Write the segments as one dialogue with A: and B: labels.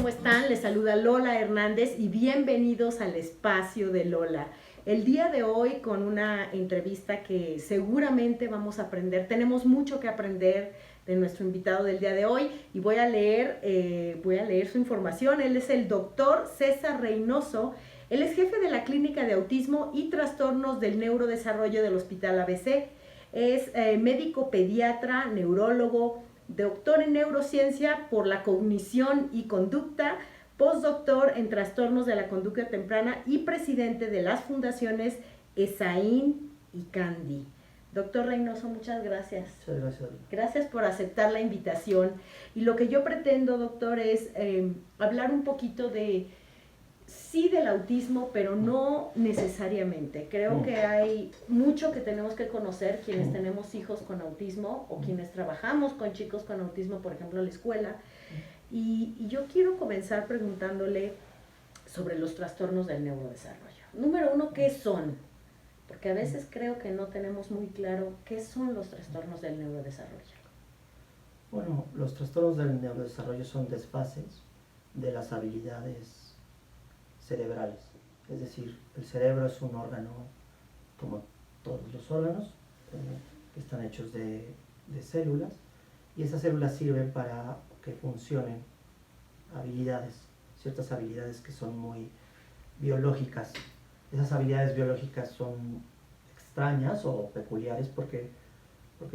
A: ¿cómo están? Les saluda Lola Hernández y bienvenidos al espacio de Lola. El día de hoy con una entrevista que seguramente vamos a aprender, tenemos mucho que aprender de nuestro invitado del día de hoy y voy a leer su información. Él es el doctor César Reynoso. Él es jefe de la Clínica de Autismo y Trastornos del Neurodesarrollo del Hospital ABC. Es médico pediatra, neurólogo, doctor en neurociencia por la cognición y conducta, postdoctor en trastornos de la conducta temprana y presidente de las fundaciones ESAIN y CANDI. Doctor Reynoso, muchas gracias.
B: Muchas gracias.
A: Gracias por aceptar la invitación. Y lo que yo pretendo, doctor, es hablar un poquito de, sí, del autismo, pero no necesariamente. Creo que hay mucho que tenemos que conocer quienes tenemos hijos con autismo o quienes trabajamos con chicos con autismo, por ejemplo, en la escuela. Y yo quiero comenzar preguntándole sobre los trastornos del neurodesarrollo. Número uno, ¿qué son? Porque a veces creo que no tenemos muy claro qué son los trastornos del neurodesarrollo.
B: Bueno, los trastornos del neurodesarrollo son desfases de las habilidades cerebrales. Es decir, el cerebro es un órgano, como todos los órganos, que están hechos de células, y esas células sirven para que funcionen habilidades, ciertas habilidades que son muy biológicas. Esas habilidades biológicas son extrañas o peculiares porque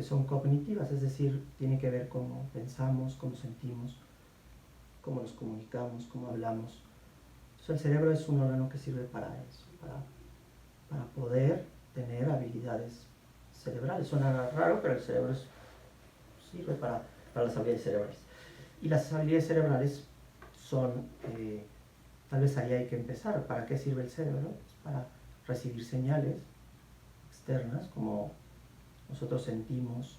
B: son cognitivas, es decir, tiene que ver cómo pensamos, cómo sentimos, cómo nos comunicamos, cómo hablamos. Entonces, el cerebro es un órgano que sirve para eso, para poder tener habilidades cerebrales. Suena raro, pero el cerebro sirve para las habilidades cerebrales. Y las habilidades cerebrales son, tal vez ahí hay que empezar. ¿Para qué sirve el cerebro? Es para recibir señales externas, como nosotros sentimos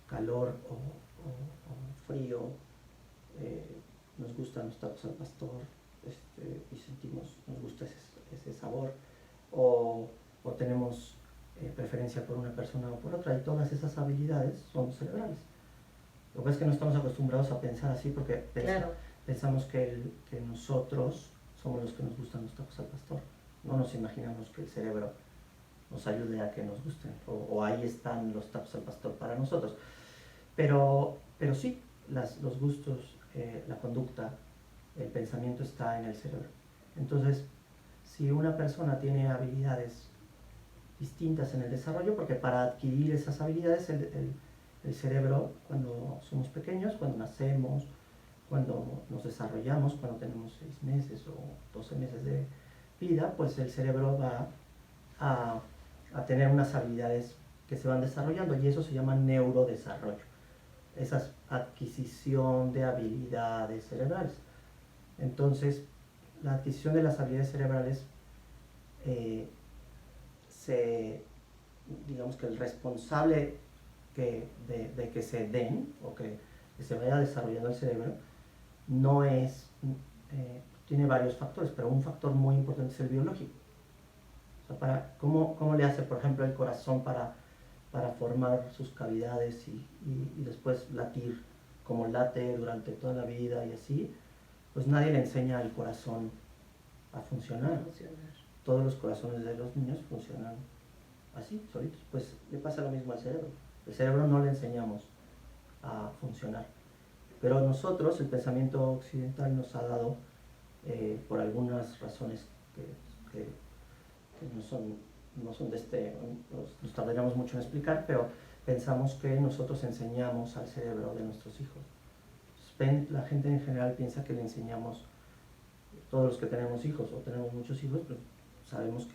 B: calor o frío, nos gustan los tacos al pastor, y sentimos, nos gusta ese sabor, o tenemos preferencia por una persona o por otra, y todas esas habilidades son cerebrales. Lo que pasa es que no estamos acostumbrados a pensar así porque pensamos que nosotros somos los que nos gustan los tacos al pastor. No nos imaginamos que el cerebro nos ayude a que nos gusten, o ahí están los tacos al pastor para nosotros. Pero sí, los gustos, la conducta, el pensamiento está en el cerebro. Entonces, si una persona tiene habilidades distintas en el desarrollo, porque para adquirir esas habilidades el cerebro, cuando somos pequeños, cuando nacemos, cuando nos desarrollamos, cuando tenemos 6 meses o 12 meses de vida, pues el cerebro va a tener unas habilidades que se van desarrollando, y eso se llama neurodesarrollo. Esa es adquisición de habilidades cerebrales. Entonces, la adquisición de las habilidades cerebrales, digamos que el responsable de que se den o que se vaya desarrollando el cerebro no es, tiene varios factores, pero un factor muy importante es el biológico. O sea, ¿cómo le hace, por ejemplo, el corazón para formar sus cavidades y después latir como late durante toda la vida y así? Pues nadie le enseña al corazón a funcionar. Todos los corazones de los niños funcionan así, solitos. Pues le pasa lo mismo al cerebro. El cerebro no le enseñamos a funcionar. Pero nosotros, el pensamiento occidental nos ha dado, por algunas razones que no son de nos tardaríamos mucho en explicar, pero pensamos que nosotros enseñamos al cerebro de nuestros hijos. La gente en general piensa que le enseñamos, todos los que tenemos hijos o tenemos muchos hijos, pues sabemos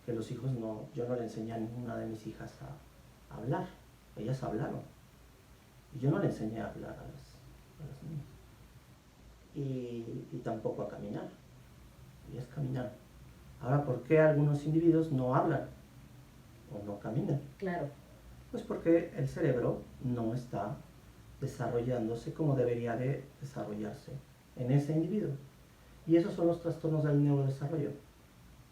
B: que los hijos yo no le enseñé a ninguna de mis hijas a hablar. Ellas hablaron. Y yo no le enseñé a hablar a las niñas. Y tampoco a caminar. Ellas caminaron. Ahora, ¿por qué algunos individuos no hablan o no caminan?
A: Claro.
B: Pues porque el cerebro no está desarrollándose como debería de desarrollarse en ese individuo. Y esos son los trastornos del neurodesarrollo.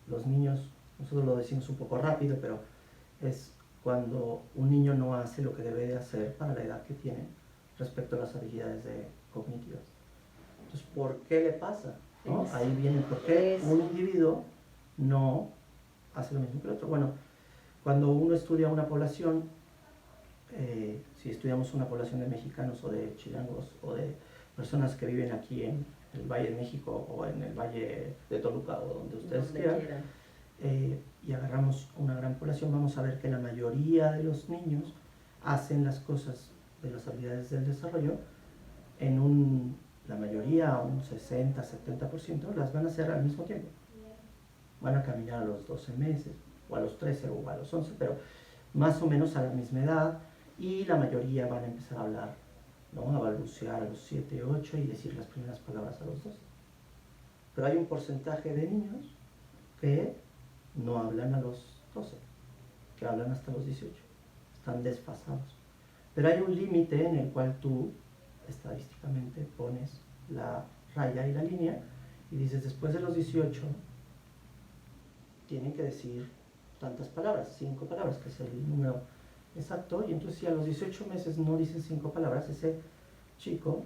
B: Los niños, nosotros lo decimos un poco rápido, pero es cuando un niño no hace lo que debe de hacer para la edad que tiene respecto a las habilidades cognitivas. Entonces, ¿por qué le pasa? ¿No?
A: Eso.
B: Ahí viene por qué
A: Eso.
B: un individuo no hace lo mismo que el otro. Bueno, cuando uno estudia una población, si estudiamos una población de mexicanos o de chilangos o de personas que viven aquí en el Valle de México o en el Valle de Toluca o donde ustedes quieran, y agarramos una gran población, vamos a ver que la mayoría de los niños hacen las cosas de las habilidades del desarrollo la mayoría, un 60-70%, las van a hacer al mismo tiempo. Van a caminar a los 12 meses, o a los 13 o a los 11, pero más o menos a la misma edad, y la mayoría van a empezar a hablar, ¿no? A balbucear a los 7, 8 y decir las primeras palabras a los 12. Pero hay un porcentaje de niños que no hablan a los 12, que hablan hasta los 18, están desfasados. Pero hay un límite en el cual tú estadísticamente pones la raya y la línea y dices, después de los 18 tienen que decir tantas palabras, 5 palabras, que es el número exacto, y entonces si a los 18 meses no dicen 5 palabras, ese chico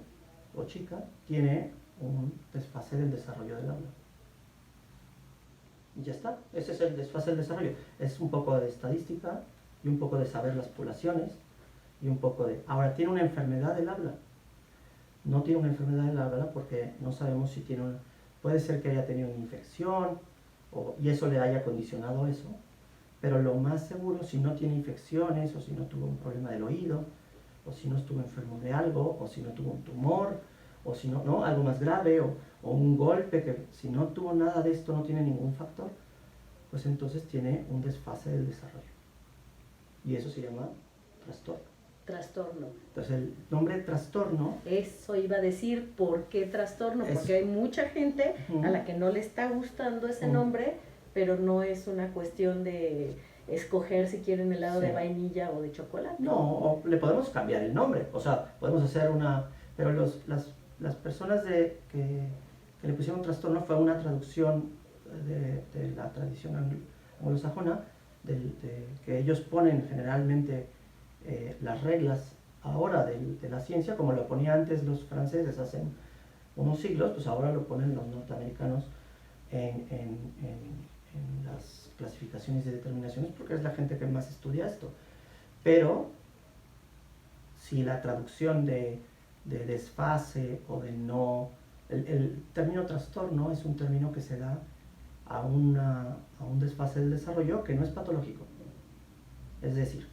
B: o chica tiene un desfase del desarrollo del habla. Y ya está, ese es el desfase del desarrollo. Es un poco de estadística y un poco de saber las poblaciones y un poco de... Ahora, ¿tiene una enfermedad del habla? No tiene una enfermedad del habla porque no sabemos si tiene una... Puede ser que haya tenido una infección y eso le haya condicionado eso, pero lo más seguro, si no tiene infecciones o si no tuvo un problema del oído o si no estuvo enfermo de algo o si no tuvo un tumor o si no, ¿no? Algo más grave o un golpe, que si no tuvo nada de esto, no tiene ningún factor, pues entonces tiene un desfase del desarrollo. Y eso se llama trastorno.
A: Trastorno.
B: Entonces el nombre trastorno...
A: Eso iba a decir, ¿por qué trastorno? Porque hay mucha gente a la que no le está gustando ese nombre, pero no es una cuestión de escoger si quieren helado de vainilla o de chocolate.
B: No, o le podemos cambiar el nombre, o sea, podemos hacer una... Pero las personas que le pusieron trastorno fue una traducción de la tradición anglosajona, que ellos ponen generalmente las reglas ahora de la ciencia, como lo ponían antes los franceses hace unos siglos, pues ahora lo ponen los norteamericanos en las clasificaciones y determinaciones, porque es la gente que más estudia esto. Pero si la traducción de desfase o de no... El término trastorno es un término que se da a un desfase del desarrollo que no es patológico. Es decir,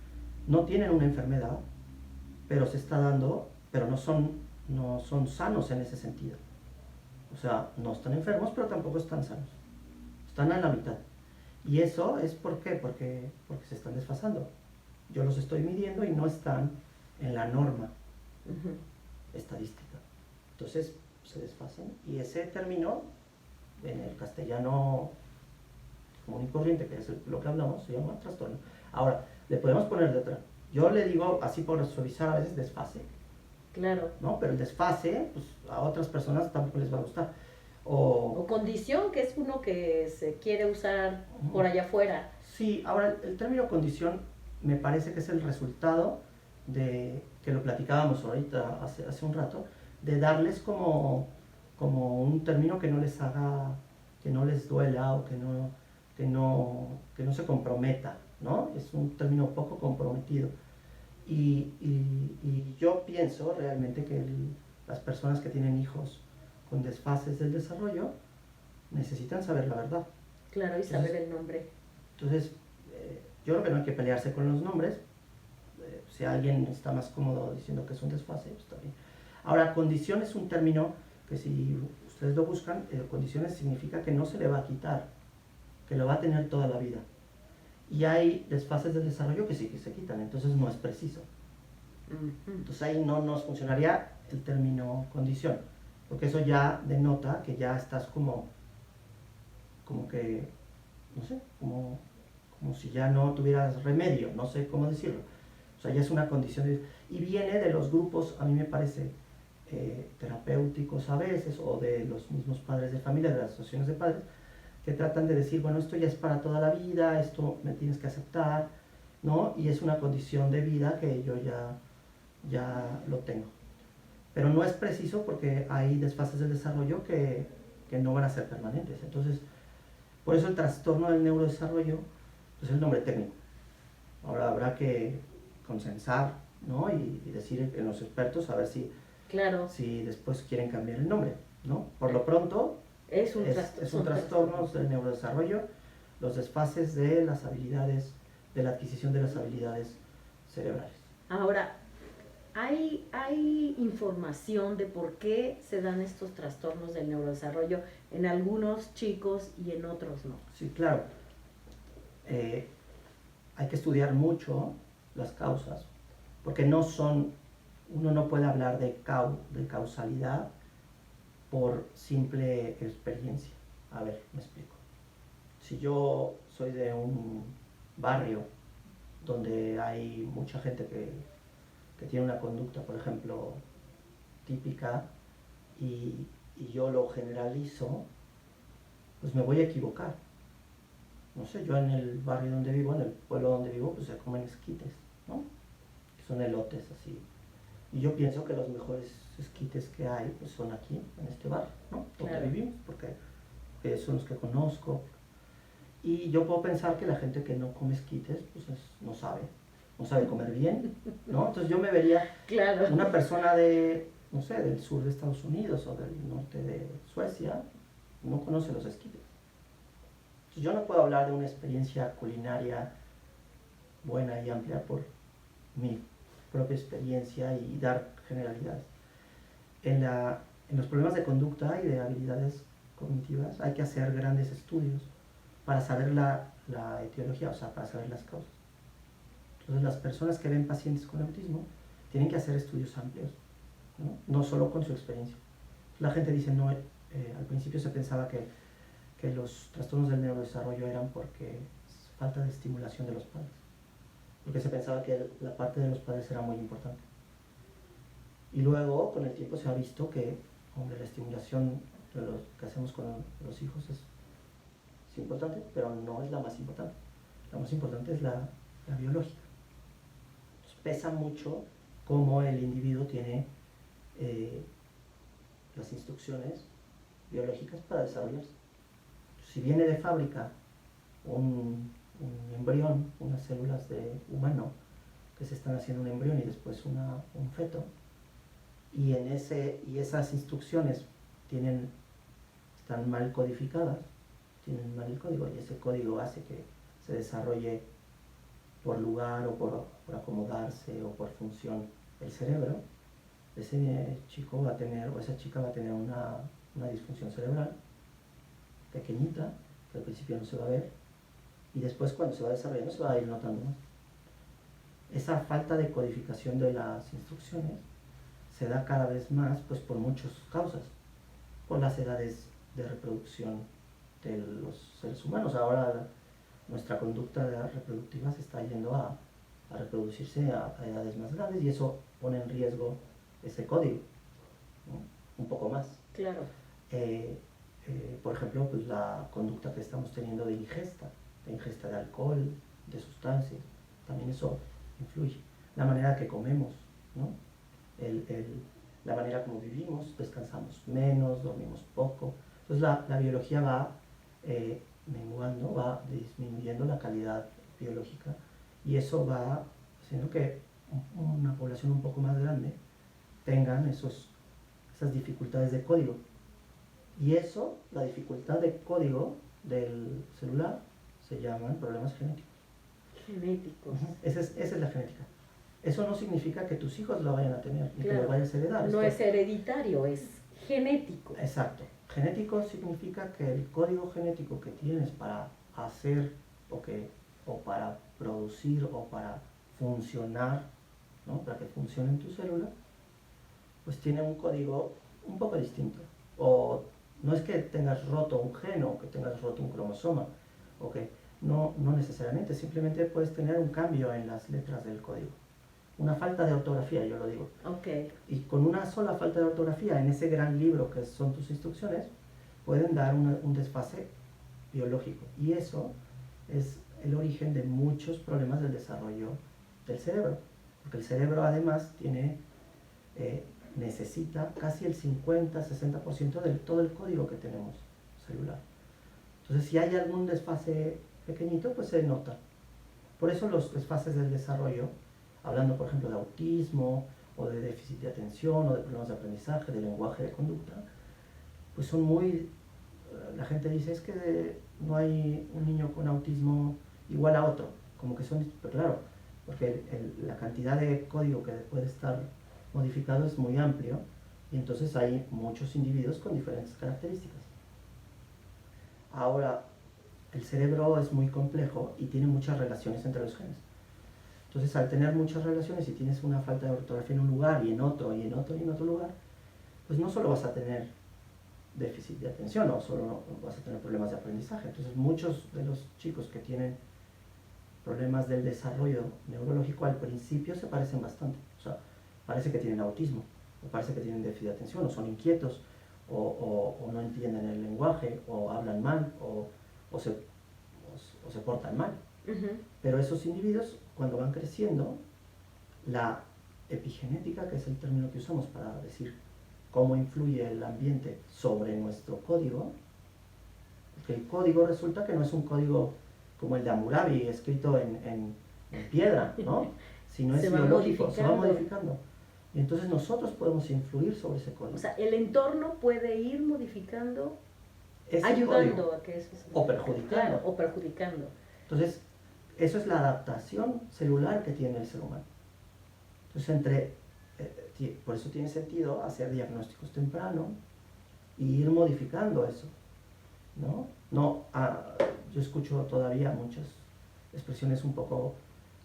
B: no tienen una enfermedad, pero se está dando, pero no son sanos en ese sentido. O sea, no están enfermos, pero tampoco están sanos. Están a la mitad. Y eso es ¿por qué? Porque se están desfasando. Yo los estoy midiendo y no están en la norma estadística. Entonces se desfasan y ese término en el castellano común y corriente, que es lo que hablamos, se llama trastorno. Ahora, le podemos poner de otra. Yo le digo, así por suavizar, a veces desfase.
A: Claro.
B: ¿No? Pero el desfase, pues a otras personas tampoco les va a gustar.
A: O condición, que es uno que se quiere usar por allá afuera.
B: Sí, ahora el término condición me parece que es el resultado de, que lo platicábamos ahorita hace un rato, de darles como un término que no les haga, que no les duela o que no se comprometa, ¿no? Es un término poco comprometido. Y yo pienso realmente que las personas que tienen hijos con desfases del desarrollo necesitan saber la verdad.
A: Claro, y saber el nombre.
B: Entonces, yo creo que no hay que pelearse con los nombres. Si alguien está más cómodo diciendo que es un desfase, pues está bien. Ahora, condición es un término que si ustedes lo buscan, condiciones significa que no se le va a quitar, que lo va a tener toda la vida. Y hay desfases del desarrollo que sí que se quitan, entonces no es preciso. Entonces ahí no nos funcionaría el término condición, porque eso ya denota que ya estás como que, no sé, como si ya no tuvieras remedio, no sé cómo decirlo. O sea, ya es una condición. Y viene de los grupos, a mí me parece, terapéuticos a veces, o de los mismos padres de familia, de las asociaciones de padres, que tratan de decir, bueno, esto ya es para toda la vida, esto me tienes que aceptar, ¿no? Y es una condición de vida que yo ya lo tengo. Pero no es preciso porque hay desfases del desarrollo que no van a ser permanentes. Entonces, por eso el trastorno del neurodesarrollo pues, es el nombre técnico. Ahora habrá que consensar, ¿no? y decir en los expertos a ver si después quieren cambiar el nombre, ¿no? Por lo pronto es un trastorno del neurodesarrollo, los desfases de las habilidades, de la adquisición de las habilidades cerebrales.
A: Ahora, ¿hay información de por qué se dan estos trastornos del neurodesarrollo en algunos chicos y en otros no?
B: Sí, claro. Hay que estudiar mucho las causas, porque uno no puede hablar de causalidad por simple experiencia. A ver, me explico. Si yo soy de un barrio donde hay mucha gente que tiene una conducta, por ejemplo, típica, y yo lo generalizo, pues me voy a equivocar. No sé, yo en el barrio donde vivo, en el pueblo donde vivo, pues se comen esquites, ¿no? Que son elotes así. Y yo pienso que los mejores esquites que hay, pues son aquí, en este barrio, ¿no? Donde vivimos, porque son los que conozco. Y yo puedo pensar que la gente que no come esquites, pues no sabe comer bien, ¿no? Entonces yo me vería una persona no sé, del sur de Estados Unidos o del norte de Suecia, no conoce los esquites. Entonces yo no puedo hablar de una experiencia culinaria buena y amplia por mi propia experiencia y dar generalidades. En los problemas de conducta y de habilidades cognitivas hay que hacer grandes estudios para saber la etiología, o sea, para saber las causas. Entonces las personas que ven pacientes con autismo tienen que hacer estudios amplios, no solo con su experiencia. La gente dice, no, al principio se pensaba que los trastornos del neurodesarrollo eran porque falta de estimulación de los padres, porque se pensaba que la parte de los padres era muy importante. Y luego, con el tiempo, se ha visto que, hombre, la estimulación de lo que hacemos con los hijos es importante, pero no es la más importante. La más importante es la biológica. Entonces, pesa mucho cómo el individuo tiene las instrucciones biológicas para desarrollarse. Si viene de fábrica un embrión, unas células de humano que se están haciendo un embrión y después un feto, y esas instrucciones están mal codificadas, tienen mal el código, y ese código hace que se desarrolle por lugar o por acomodarse o por función el cerebro, ese chico va a tener, o esa chica va a tener una disfunción cerebral pequeñita, que al principio no se va a ver, y después cuando se va desarrollando se va a ir notando más. Esa falta de codificación de las instrucciones se da cada vez más pues por muchas causas, por las edades de reproducción de los seres humanos. Ahora nuestra conducta reproductiva se está yendo a reproducirse a edades más grandes y eso pone en riesgo ese código, ¿no? Un poco más.
A: Claro.
B: Por ejemplo, pues la conducta que estamos teniendo de ingesta de alcohol, de sustancias, también eso influye. La manera que comemos, ¿no? La manera como vivimos, descansamos menos, dormimos poco. Entonces la biología va menguando, va disminuyendo la calidad biológica y eso va haciendo que una población un poco más grande tengan esas dificultades de código. Y eso, la dificultad de código del celular, se llaman problemas genéticos.
A: Genéticos.
B: Esa es la genética. Eso no significa que tus hijos lo vayan a tener y que lo vayas a heredar.
A: No es hereditario, es genético.
B: Exacto. Genético significa que el código genético que tienes para hacer o para producir o para funcionar, ¿no? Para que funcione en tu célula, pues tiene un código un poco distinto. O no es que tengas roto un gen o que tengas roto un cromosoma, no necesariamente, simplemente puedes tener un cambio en las letras del código. Una falta de ortografía, yo lo digo. Y con una sola falta de ortografía en ese gran libro que son tus instrucciones, pueden dar un desfase biológico. Y eso es el origen de muchos problemas del desarrollo del cerebro. Porque el cerebro además tiene necesita casi el 50-60% de todo el código que tenemos celular. Entonces, si hay algún desfase pequeñito, pues se nota. Por eso los desfases del desarrollo, hablando por ejemplo de autismo, o de déficit de atención, o de problemas de aprendizaje, de lenguaje, de conducta, pues son muy... La gente dice, es que no hay un niño con autismo igual a otro, como que son... Pero claro, porque la cantidad de código que puede estar modificado es muy amplio, y entonces hay muchos individuos con diferentes características. Ahora, el cerebro es muy complejo y tiene muchas relaciones entre los genes. Entonces, al tener muchas relaciones y tienes una falta de ortografía en un lugar y en otro, y en otro, y en otro lugar, pues no solo vas a tener déficit de atención, o solo vas a tener problemas de aprendizaje. Entonces, muchos de los chicos que tienen problemas del desarrollo neurológico al principio se parecen bastante. O sea, parece que tienen autismo, o parece que tienen déficit de atención, o son inquietos, o no entienden el lenguaje, o hablan mal, o se portan mal. Pero esos individuos, cuando van creciendo, la epigenética, que es el término que usamos para decir cómo influye el ambiente sobre nuestro código, porque el código resulta que no es un código como el de Hammurabi, escrito en piedra, ¿no? Sino es biológico, se va modificando. Y entonces nosotros podemos influir sobre ese código.
A: O sea, el entorno puede ir modificando,
B: ese
A: ayudando
B: código,
A: a que eso se...
B: o perjudicando.
A: Claro, o perjudicando.
B: Entonces, eso es la adaptación celular que tiene el ser humano. Entonces, por eso tiene sentido hacer diagnósticos tempranos y ir modificando eso, ¿no? Yo escucho todavía muchas expresiones un poco,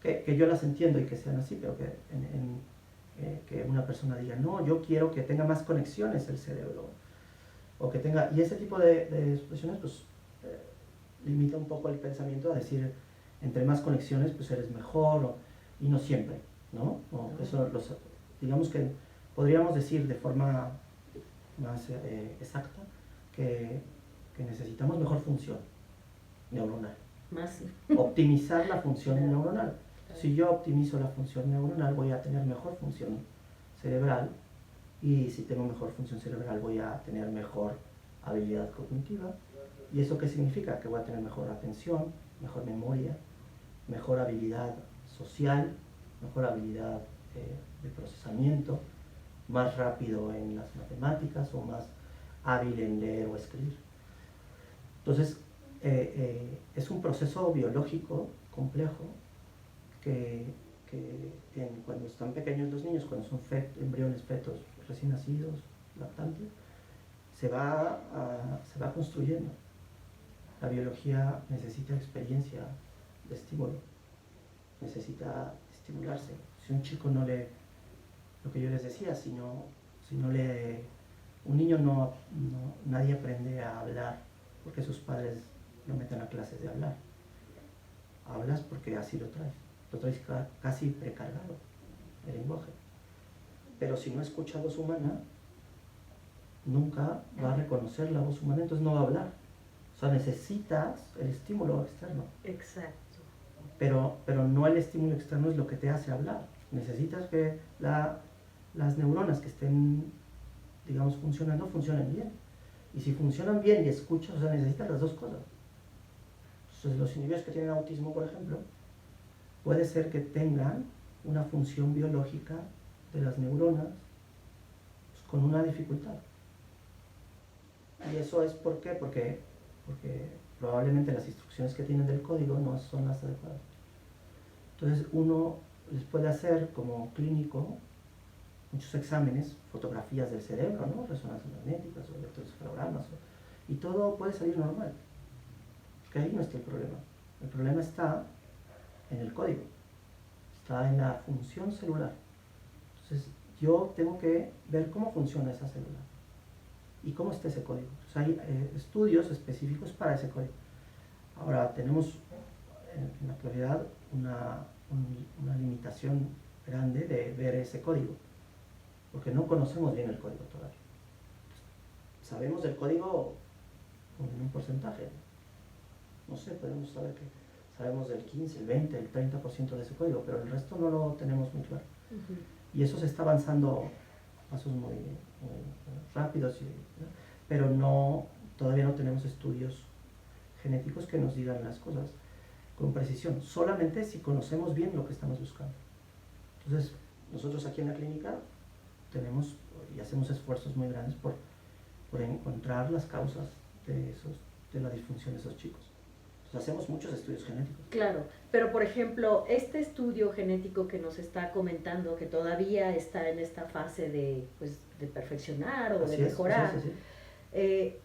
B: que yo las entiendo y que sean así, pero que una persona diga, no, yo quiero que tenga más conexiones el cerebro, o que tenga, y ese tipo de expresiones, pues, limita un poco el pensamiento a decir, entre más conexiones, pues eres mejor, y no siempre, ¿no? Eso digamos que podríamos decir de forma más exacta que necesitamos mejor función neuronal.
A: Más.
B: Optimizar la función neuronal. Si yo optimizo la función neuronal, voy a tener mejor función cerebral, y si tengo mejor función cerebral, voy a tener mejor habilidad cognitiva. ¿Y eso qué significa? Que voy a tener mejor atención, mejor memoria, mejor habilidad social, mejor habilidad de procesamiento, más rápido en las matemáticas o más hábil en leer o escribir. Entonces, es un proceso biológico complejo que cuando están pequeños los niños, cuando son embriones, fetos recién nacidos, lactantes, se va construyendo. La biología necesita experiencia de estímulo, necesita estimularse. Si un chico no le, lo que yo les decía, si no le, un niño nadie aprende a hablar porque sus padres lo meten a clases de hablar. Hablas porque así lo traes casi precargado el lenguaje. Pero si no escucha voz humana, nunca va a reconocer la voz humana, entonces no va a hablar. O sea, necesitas el estímulo externo.
A: Exacto.
B: Pero no el estímulo externo es lo que te hace hablar. Necesitas que las neuronas que estén, digamos, funcionando, funcionen bien. Y si funcionan bien y escuchas, o sea, necesitas las dos cosas. Entonces, los individuos que tienen autismo, por ejemplo, puede ser que tengan una función biológica de las neuronas pues, con una dificultad. Y eso es ¿por qué? Porque probablemente las instrucciones que tienen del código no son las adecuadas. Entonces uno les puede hacer como clínico muchos exámenes, fotografías del cerebro, ¿no? Resonancias magnéticas o electroencefalogramas, y todo puede salir normal. Porque ahí no está el problema. El problema está en el código, está en la función celular. Entonces yo tengo que ver cómo funciona esa célula y cómo está ese código. Entonces hay estudios específicos para ese código. Ahora tenemos en la actualidad una limitación grande de ver ese código, porque no conocemos bien el código todavía. Sabemos del código en un porcentaje, no sé, podemos saber que sabemos del 15, el 20, el 30% de ese código, pero el resto no lo tenemos muy claro. Y eso se está avanzando pasos muy rápidos, ¿no? Pero todavía no tenemos estudios genéticos que nos digan las cosas con precisión, solamente si conocemos bien lo que estamos buscando. Entonces, nosotros aquí en la clínica tenemos y hacemos esfuerzos muy grandes por encontrar las causas de la disfunción de esos chicos. Entonces, hacemos muchos estudios genéticos.
A: Claro, pero por ejemplo, este estudio genético que nos está comentando, que todavía está en esta fase de, pues, de perfeccionar o
B: Así
A: de
B: es,
A: mejorar,
B: sí.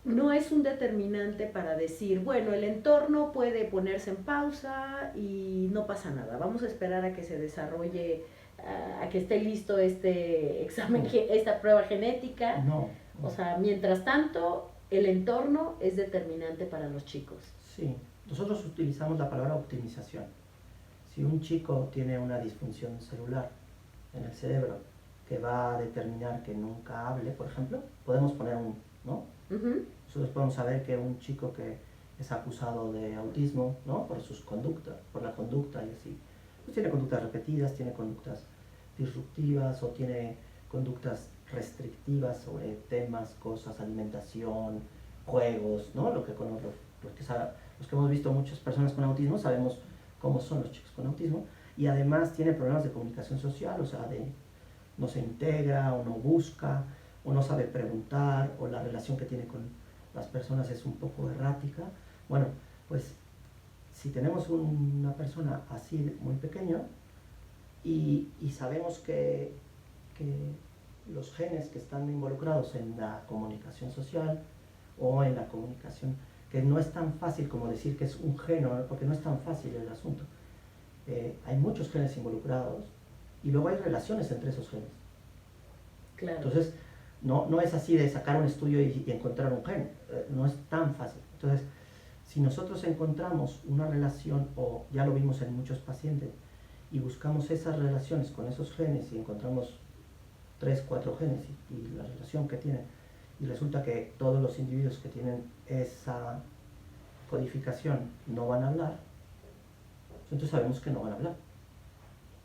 A: no es un determinante para decir, bueno, el entorno puede ponerse en pausa y no pasa nada, vamos a esperar a que se desarrolle, a que esté listo este examen, esta prueba genética.
B: No.
A: O sea, mientras tanto, el entorno es determinante para los chicos.
B: Sí, nosotros utilizamos la palabra optimización. Si un chico tiene una disfunción celular en el cerebro que va a determinar que nunca hable, por ejemplo, podemos poner ¿no? Nosotros podemos saber que un chico que es acusado de autismo, ¿no? Por la conducta y así, pues tiene conductas repetidas, tiene conductas disruptivas o tiene conductas restrictivas sobre temas, cosas, alimentación, juegos, ¿no? Los que hemos visto muchas personas con autismo sabemos cómo son los chicos con autismo, y además tiene problemas de comunicación social, o sea, no se integra o no busca o no sabe preguntar, o la relación que tiene con las personas es un poco errática. Bueno, pues si tenemos una persona así muy pequeña y sabemos que los genes que están involucrados en la comunicación social o en la comunicación, que no es tan fácil como decir que es un gen, porque no es tan fácil el asunto. Hay muchos genes involucrados y luego hay relaciones entre esos genes.
A: Claro.
B: Entonces, no es así de sacar un estudio y encontrar un gen, no es tan fácil. Entonces, si nosotros encontramos una relación, o ya lo vimos en muchos pacientes, y buscamos esas relaciones con esos genes y encontramos 3, 4 genes y la relación que tienen, y resulta que todos los individuos que tienen esa codificación no van a hablar, entonces sabemos que no van a hablar,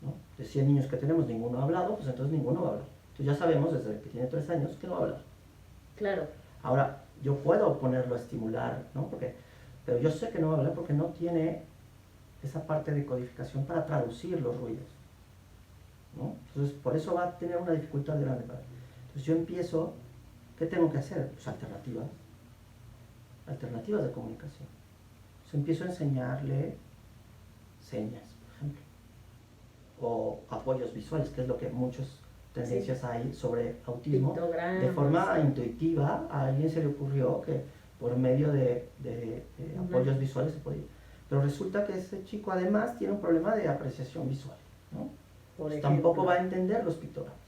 B: ¿no? De 100 niños que tenemos, ninguno ha hablado, pues entonces ninguno va a hablar. Entonces ya sabemos desde que tiene 3 años que no va a hablar.
A: Claro.
B: Ahora, yo puedo ponerlo a estimular, ¿no? Pero yo sé que no va a hablar porque no tiene esa parte de codificación para traducir los ruidos, ¿no? Entonces, por eso va a tener una dificultad grande para él. Entonces yo empiezo, ¿qué tengo que hacer? Pues alternativas de comunicación. Entonces empiezo a enseñarle señas, por ejemplo, o apoyos visuales, que es lo que muchas tendencias hay sobre autismo.
A: Pictogramas.
B: De forma intuitiva, a alguien se le ocurrió que por medio de apoyos visuales se podía. Pero resulta que ese chico además tiene un problema de apreciación visual, ¿no? Pues tampoco va a entender los pictogramas.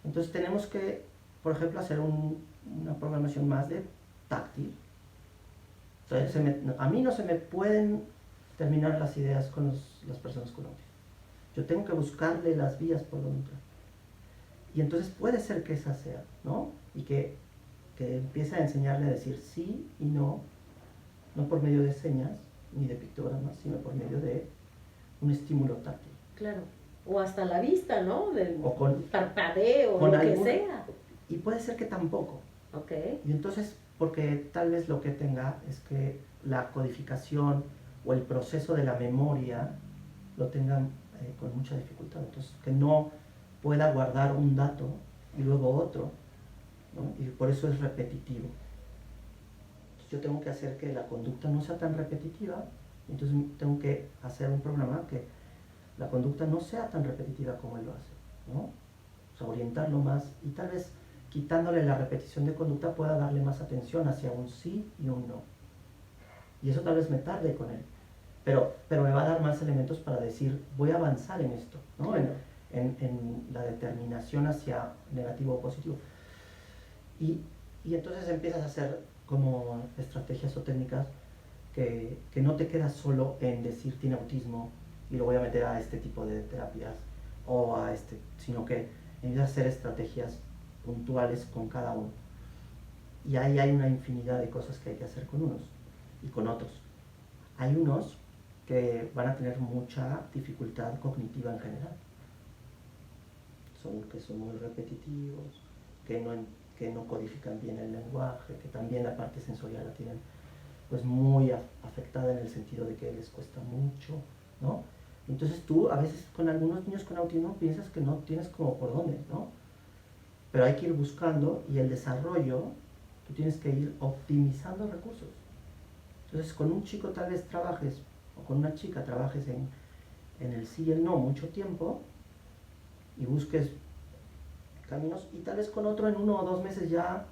B: Entonces tenemos que, por ejemplo, hacer una programación más de táctil. Entonces, a mí no se me pueden terminar las ideas con las personas con autismo. Yo tengo que buscarle las vías por donde entrar. Y entonces puede ser que esa sea, ¿no? Y que empiece a enseñarle a decir sí y no por medio de señas ni de pictogramas, sino por medio de un estímulo táctil.
A: Claro. O hasta la vista, ¿no? Del
B: o con
A: parpadeo, o lo que sea.
B: Y puede ser que tampoco.
A: Ok.
B: Y entonces, porque tal vez lo que tenga es que la codificación o el proceso de la memoria lo tengan con mucha dificultad. Entonces, que no pueda guardar un dato y luego otro, ¿no? Y por eso es repetitivo. Entonces, yo tengo que hacer que la conducta no sea tan repetitiva, entonces tengo que hacer un programa que la conducta no sea tan repetitiva como él lo hace, ¿no? O sea, orientarlo más y tal vez quitándole la repetición de conducta pueda darle más atención hacia un sí y un no. Y eso tal vez me tarde con él, pero me va a dar más elementos para decir, voy a avanzar en esto, ¿no?
A: Claro.
B: En la determinación hacia negativo o positivo. Y entonces empiezas a hacer como estrategias o técnicas que no te quedas solo en decir tiene autismo y lo voy a meter a este tipo de terapias o sino que empiezas a hacer estrategias puntuales con cada uno. Y ahí hay una infinidad de cosas que hay que hacer con unos y con otros. Hay unos que van a tener mucha dificultad cognitiva en general, que son muy repetitivos, que no codifican bien el lenguaje, que también la parte sensorial la tienen pues muy afectada en el sentido de que les cuesta mucho, ¿no? Entonces tú a veces con algunos niños con autismo piensas que no tienes como por dónde, ¿no? Pero hay que ir buscando, y el desarrollo, tú tienes que ir optimizando recursos. Entonces con un chico tal vez trabajes, o con una chica trabajes en el sí y el no mucho tiempo, y busques caminos, y tal vez con otro en 1 o 2 meses ya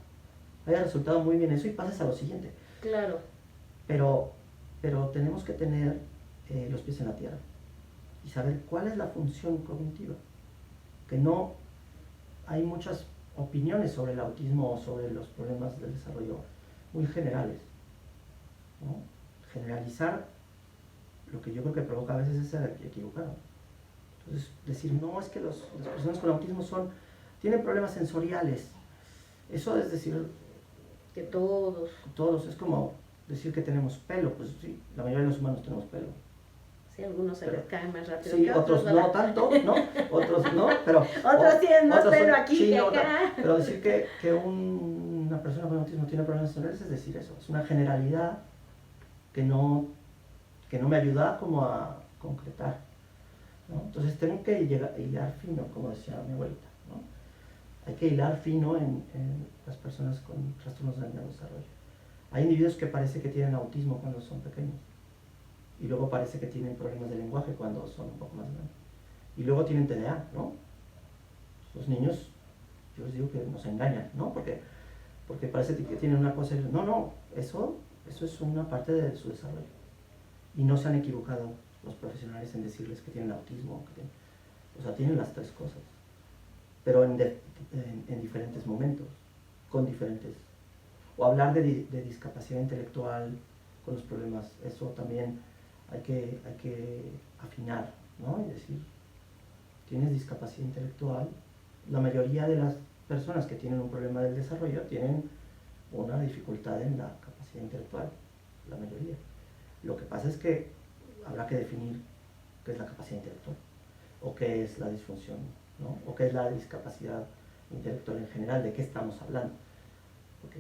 B: haya resultado muy bien eso y pases a lo siguiente.
A: Claro.
B: Pero tenemos que tener los pies en la tierra y saber cuál es la función cognitiva. Que no hay muchas opiniones sobre el autismo o sobre los problemas del desarrollo muy generales, ¿no? Generalizar lo que yo creo que provoca a veces es ser equivocado. Entonces, decir, no, es que las personas con autismo tienen problemas sensoriales. Eso es decir...
A: Que todos.
B: Todos, es como decir que tenemos pelo, pues sí, la mayoría de los humanos tenemos pelo.
A: Sí, algunos se les caen más rápido.
B: Sí, otros no tanto, ¿no? Otros no, pero...
A: otros tienen más pelo aquí
B: sí,
A: que
B: no,
A: acá.
B: pero decir que una persona con autismo tiene problemas sensoriales es decir eso. Es una generalidad que no me ayuda como a concretar, ¿no? Entonces tengo que hilar fino, como decía mi abuelita, ¿no? Hay que hilar fino en las personas con trastornos del neurodesarrollo. Hay individuos que parece que tienen autismo cuando son pequeños, y luego parece que tienen problemas de lenguaje cuando son un poco más grandes, y luego tienen TDA, ¿no? Los niños, yo les digo que nos engañan, ¿no? Porque parece que tienen una cosa, no, eso es una parte de su desarrollo, y no se han equivocado los profesionales en decirles que tienen autismo, o sea, tienen las tres cosas, pero en diferentes momentos, con diferentes... O hablar de discapacidad intelectual con los problemas, eso también hay que afinar, ¿no? Y decir, tienes discapacidad intelectual. La mayoría de las personas que tienen un problema del desarrollo tienen una dificultad en la capacidad intelectual, la mayoría. Lo que pasa es que habrá que definir qué es la capacidad intelectual, o qué es la disfunción, ¿no? O qué es la discapacidad intelectual en general, de qué estamos hablando. Porque,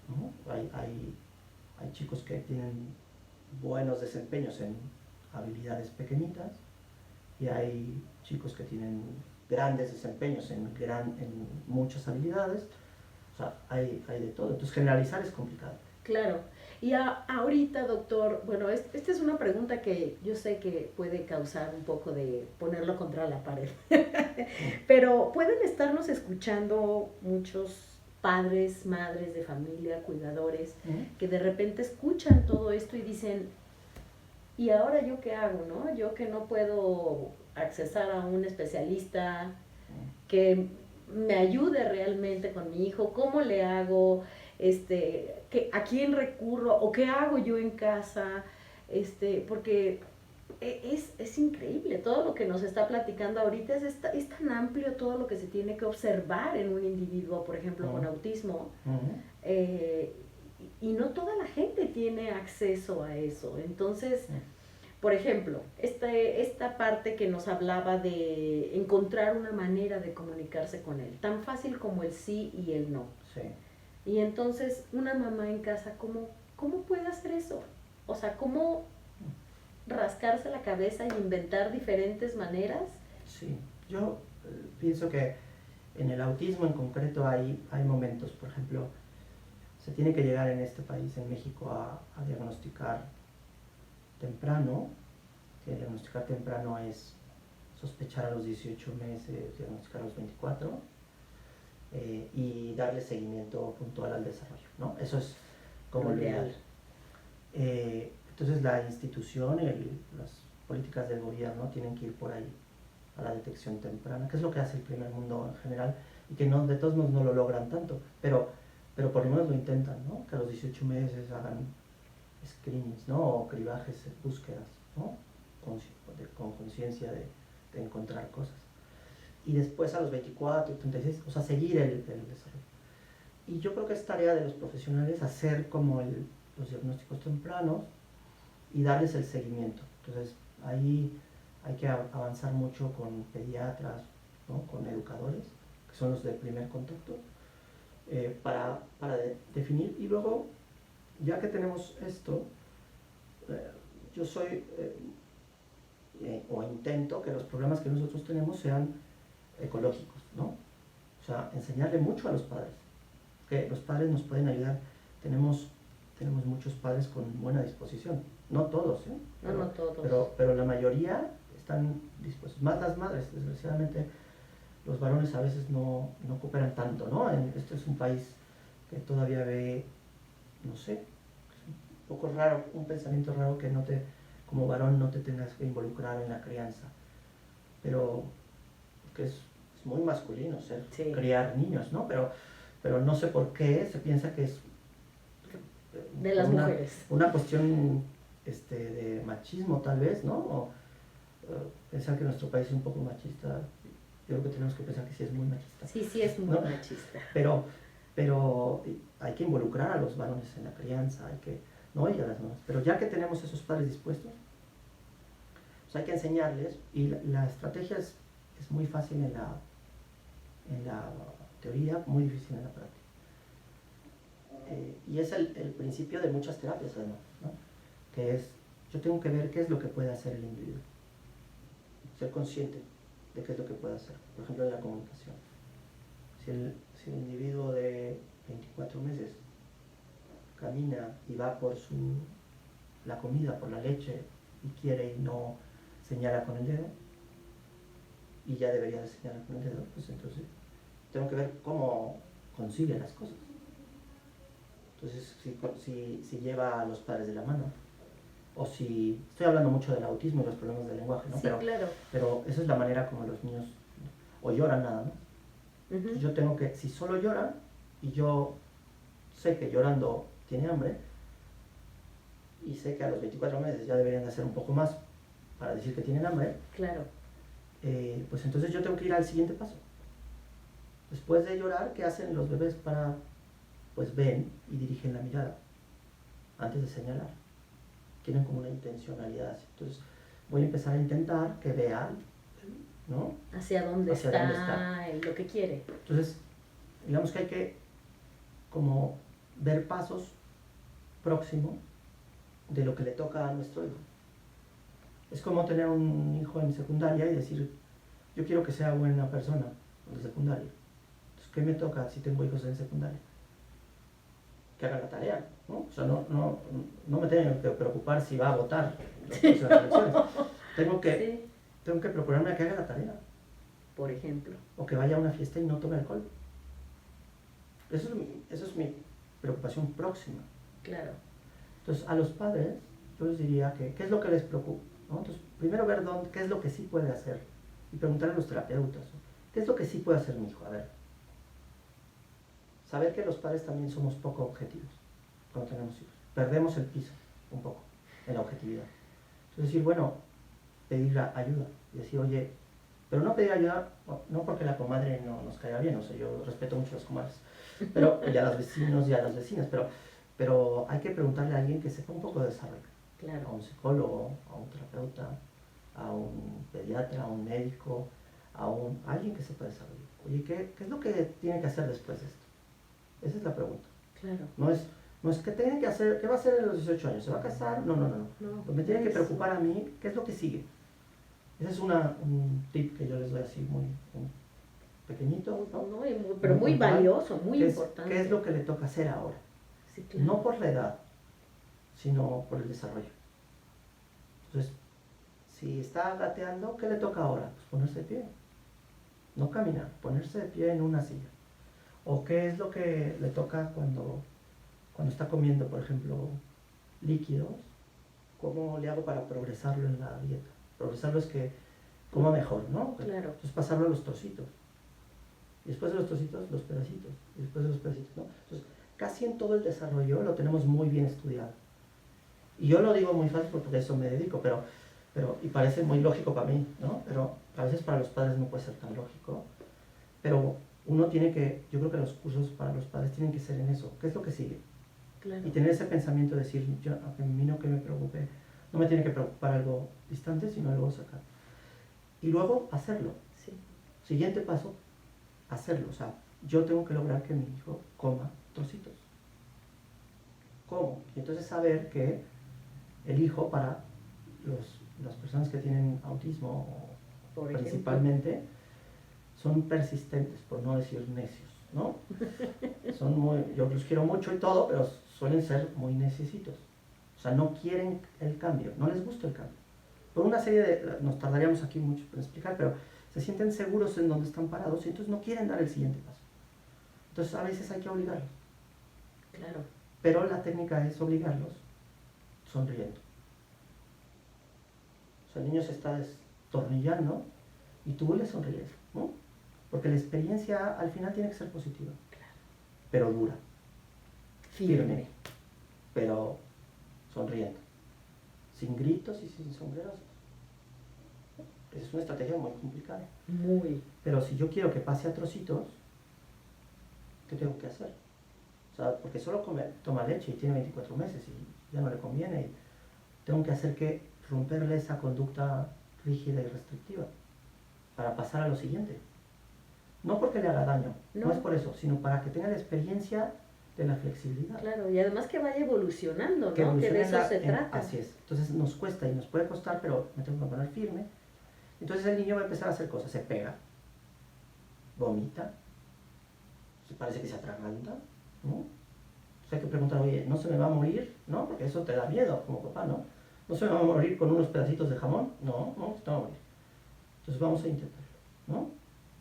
B: ¿no? Hay chicos que tienen buenos desempeños en habilidades pequeñitas, y hay chicos que tienen grandes desempeños en muchas habilidades. O sea, hay de todo. Entonces generalizar es complicado.
A: Claro. Y ahorita, doctor, bueno, esta es una pregunta que yo sé que puede causar un poco de ponerlo contra la pared, pero pueden estarnos escuchando muchos padres, madres de familia, cuidadores, que de repente escuchan todo esto y dicen, ¿y ahora yo qué hago, no? Yo que no puedo accesar a un especialista que me ayude realmente con mi hijo, ¿cómo le hago? ¿A quién recurro? ¿O qué hago yo en casa? Porque es increíble todo lo que nos está platicando ahorita, es tan amplio todo lo que se tiene que observar en un individuo, por ejemplo, con autismo, y no toda la gente tiene acceso a eso. Entonces, por ejemplo, esta parte que nos hablaba de encontrar una manera de comunicarse con él, tan fácil como el sí y el no.
B: Sí.
A: Y entonces, una mamá en casa, ¿cómo puede hacer eso? O sea, ¿cómo rascarse la cabeza y inventar diferentes maneras?
B: Sí, yo pienso que en el autismo en concreto hay momentos, por ejemplo, se tiene que llegar en este país, en México, a diagnosticar temprano, que diagnosticar temprano es sospechar a los 18 meses, diagnosticar a los 24, y darle seguimiento puntual al desarrollo, ¿no? Eso es como lo ideal. Entonces la institución, las políticas del gobierno tienen que ir por ahí, a la detección temprana, que es lo que hace el primer mundo en general, y que no, de todos modos no lo logran tanto, pero por lo menos lo intentan, ¿no? Que a los 18 meses hagan screenings, ¿no? O cribajes, búsquedas, ¿no? Con conciencia de encontrar cosas. Y después a los 24, 36, o sea, seguir el desarrollo. Y yo creo que es tarea de los profesionales hacer como los diagnósticos tempranos y darles el seguimiento. Entonces, ahí hay que avanzar mucho con pediatras, ¿no? Con educadores, que son los del primer contacto, para definir. Y luego, ya que tenemos esto, yo soy, o intento que los problemas que nosotros tenemos sean ecológicos, ¿no? O sea, enseñarle mucho a los padres, que los padres nos pueden ayudar. Tenemos muchos padres con buena disposición, no todos, ¿eh?
A: No todos.
B: Pero la mayoría están dispuestos, más las madres, desgraciadamente los varones a veces no cooperan tanto, ¿no? Este es un país que todavía ve, no sé, es un poco raro, un pensamiento raro que como varón no te tengas que involucrar en la crianza, pero que es muy masculino criar niños, ¿no? Pero no sé por qué se piensa que es
A: de las mujeres.
B: Una cuestión de machismo tal vez, ¿no? O pensar que nuestro país es un poco machista. Yo creo que tenemos que pensar que sí es muy machista.
A: Sí es muy machista.
B: Pero hay que involucrar a los varones en la crianza, ¿no? Y a las mamás. Pero ya que tenemos esos padres dispuestos, pues hay que enseñarles, y la estrategia es muy fácil en la teoría, muy difícil en la práctica. Y es el principio de muchas terapias además, ¿no? Que es, yo tengo que ver qué es lo que puede hacer el individuo, ser consciente de qué es lo que puede hacer. Por ejemplo, en la comunicación, si el individuo de 24 meses camina y va por la comida, por la leche, y quiere y no señala con el dedo, y ya debería de señalar con el dedo, pues entonces tengo que ver cómo consigue las cosas. Entonces, si lleva a los padres de la mano, o si... Estoy hablando mucho del autismo y los problemas del lenguaje, ¿no?
A: Sí, claro.
B: Pero esa es la manera como los niños o lloran nada más.
A: Uh-huh.
B: Yo tengo que, si solo lloran, y yo sé que llorando tiene hambre, y sé que a los 24 meses ya deberían de hacer un poco más para decir que tienen hambre,
A: claro.
B: Pues entonces yo tengo que ir al siguiente paso. Después de llorar, ¿qué hacen los bebés para...? Pues ven y dirigen la mirada antes de señalar. Tienen como una intencionalidad. Entonces voy a empezar a intentar que vean, ¿no?
A: Hacia dónde está, lo que quiere.
B: Entonces, digamos que hay que como ver pasos próximos de lo que le toca a nuestro hijo. Es como tener un hijo en secundaria y decir, yo quiero que sea buena persona en secundaria. Entonces, ¿qué me toca si tengo hijos en secundaria? Que haga la tarea, ¿no? O sea, no me tengo que preocupar si va a votar las próximas elecciones. Tengo que procurarme a que haga la tarea.
A: Por ejemplo.
B: O que vaya a una fiesta y no tome alcohol. Eso es mi preocupación próxima.
A: Claro.
B: Entonces, a los padres, yo les diría que, ¿qué es lo que les preocupa? ¿No? Entonces, primero ver qué es lo que sí puede hacer. Y preguntarle a los terapeutas, ¿no? ¿Qué es lo que sí puede hacer mi hijo? A ver. Saber que los padres también somos poco objetivos cuando tenemos hijos. Perdemos el piso un poco en la objetividad. Entonces decir, bueno, pedir ayuda. Y decir, oye, pero no pedir ayuda, no porque la comadre no nos caiga bien, o sea, yo respeto mucho a las comadres, y a los vecinos y a las vecinas, pero hay que preguntarle a alguien que sepa un poco de desarrollo.
A: Claro.
B: A un psicólogo, a un terapeuta, a un pediatra, a un médico, a alguien que sepa desarrollo. Oye, ¿qué es lo que tiene que hacer después de esto? Esa es la pregunta.
A: Claro.
B: No es que tiene que hacer, ¿qué va a hacer en los 18 años? ¿Se va a casar? No. Pues me tiene que preocupar a mí, ¿qué es lo que sigue? Ese es un tip que yo les doy así muy pequeñito, ¿no?
A: Pero muy valioso, muy importante.
B: ¿Qué es lo que le toca hacer ahora?
A: Sí, claro.
B: No por la edad, sino por el desarrollo. Entonces, si está gateando, ¿qué le toca ahora? Pues ponerse de pie. No caminar, ponerse de pie en una silla. ¿O qué es lo que le toca cuando está comiendo, por ejemplo, líquidos? ¿Cómo le hago para progresarlo en la dieta? Progresarlo es que coma mejor, ¿no?
A: Claro.
B: Entonces pasarlo a los trocitos. Y después de los trocitos, los pedacitos. Y después de los pedacitos, ¿no? Entonces, casi en todo el desarrollo lo tenemos muy bien estudiado. Y yo lo digo muy fácil porque a eso me dedico, y parece muy lógico para mí, ¿no? Pero a veces para los padres no puede ser tan lógico. Pero uno tiene que, yo creo que los cursos para los padres tienen que ser en eso. ¿Qué es lo que sigue?
A: Claro. Y
B: tener ese pensamiento de decir, a mí no que me preocupe, no me tiene que preocupar algo distante, sino algo cercano. Y luego hacerlo.
A: Sí.
B: Siguiente paso, hacerlo. O sea, yo tengo que lograr que mi hijo coma trocitos. ¿Cómo? Y entonces saber que el hijo, para las personas que tienen autismo
A: Por
B: principalmente, son persistentes, por no decir necios, ¿no? Yo los quiero mucho y todo, pero suelen ser muy necesitos. O sea, no quieren el cambio, no les gusta el cambio. Por una serie nos tardaríamos aquí mucho en explicar, pero se sienten seguros en donde están parados y entonces no quieren dar el siguiente paso. Entonces a veces hay que obligarlos.
A: Claro.
B: Pero la técnica es obligarlos sonriendo. O sea, el niño se está destornillando y tú le sonríes, ¿no? Porque la experiencia al final tiene que ser positiva.
A: Claro.
B: Pero dura.
A: Firme.
B: Pero sonriendo. Sin gritos y sin sombreros. Es una estrategia muy complicada.
A: Muy.
B: Pero si yo quiero que pase a trocitos, ¿qué tengo que hacer? O sea, porque solo toma leche y tiene 24 meses y ya no le conviene. Y tengo que hacer que romperle esa conducta rígida y restrictiva para pasar a lo siguiente. No porque le haga daño, no es por eso, sino para que tenga la experiencia de la flexibilidad.
A: Claro, y además que vaya evolucionando, ¿no? Que
B: evolucione
A: de eso se trata.
B: Así es. Entonces nos cuesta y nos puede costar, pero me tengo que poner firme. Entonces el niño va a empezar a hacer cosas, se pega, vomita, parece que se atraganta, ¿no? Entonces hay que preguntar, oye, ¿no se me va a morir? ¿No? Porque eso te da miedo como papá, ¿no? ¿No se me va a morir con unos pedacitos de jamón? No, no, se va a morir. Entonces vamos a intentarlo, ¿no?